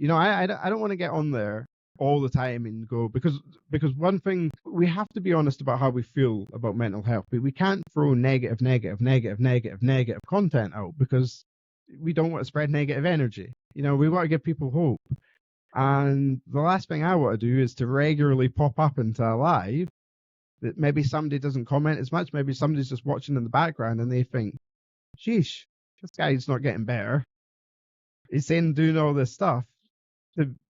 I don't want to get on there all the time and go because one thing we have to be honest about how we feel about mental health, but we can't throw negative content out because we don't want to spread negative energy. We want to give people hope. And the last thing I want to do is to regularly pop up into a live that maybe somebody doesn't comment as much, maybe somebody's just watching in the background and they think, sheesh, this guy's not getting better. He's saying doing all this stuff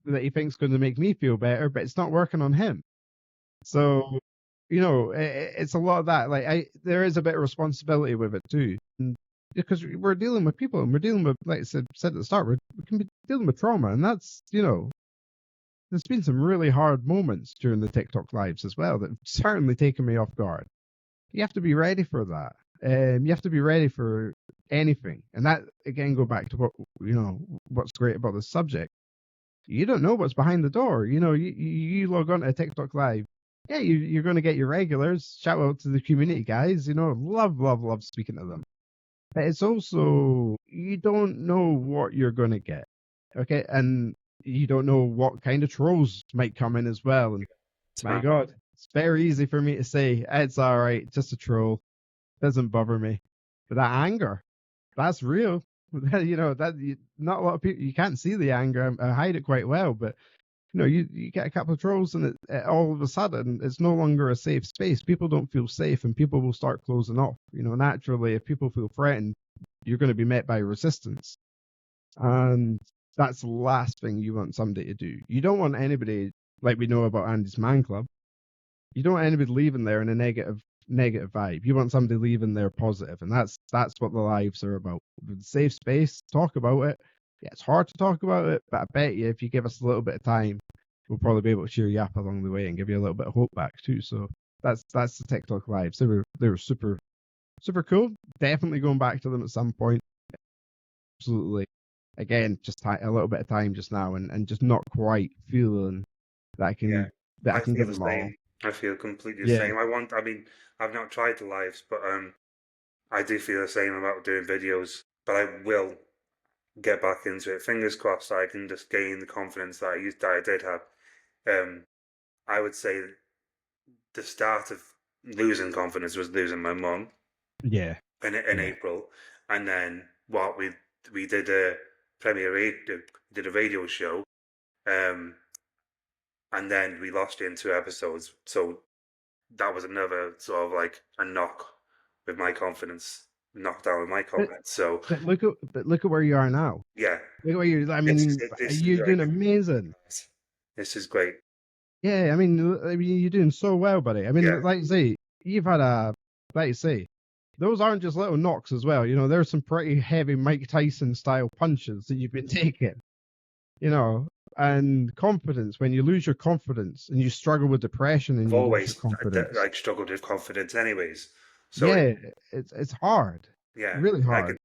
that he thinks going to make me feel better, but it's not working on him. So, it's a lot of that. Like, there is a bit of responsibility with it too, and because we're dealing with people and we're dealing with, like I said at the start, we can be dealing with trauma, and that's, there's been some really hard moments during the TikTok lives as well that have certainly taken me off guard. You have to be ready for that. You have to be ready for anything, and that again go back to what what's great about this subject. You don't know what's behind the door. You log on to a TikTok live. Yeah, you're going to get your regulars. Shout out to the community guys. Love speaking to them. But it's also, you don't know what you're going to get. Okay, and you don't know what kind of trolls might come in as well. And my God, it's very easy for me to say it's all right, just a troll, doesn't bother me. But that anger, that's real. Not a lot of people, you can't see the anger. I hide it quite well, but you get a couple of trolls and it all of a sudden it's no longer a safe space. People don't feel safe and people will start closing off. Naturally, if people feel threatened, you're going to be met by resistance. And that's the last thing you want somebody to do. You don't want anybody, like we know about Andy's Man Club, you don't want anybody leaving there in a negative vibe. You want somebody leaving there positive, and that's what the lives are about. Safe space, talk about it. Yeah, it's hard to talk about it, but I bet you if you give us a little bit of time, we'll probably be able to cheer you up along the way and give you a little bit of hope back too. So that's the TikTok lives. They were super cool. Definitely going back to them at some point. Absolutely. Again, just a little bit of time just now, and just not quite feeling that I can give them all. I feel completely the same. I've not tried the lives, but I do feel the same about doing videos. But I will get back into it. Fingers crossed I can just gain the confidence that I did have. I would say the start of losing confidence was losing my mum. Yeah. In April, and then we did a radio show, and then we lost you in 2 episodes. So that was another sort of like a knock with my confidence. Knocked down with my confidence. But look at where you are now. Yeah. Look at where you. I mean, you're doing amazing. This is great. Yeah, I mean, you're doing so well, buddy. I mean, like you say, you've had like you say, those aren't just little knocks as well. There's some pretty heavy Mike Tyson style punches that you've been taking. And confidence. When you lose your confidence and you struggle with depression, and I've you always lose your confidence, struggled with confidence, anyways. So yeah, it's hard. Yeah, really hard.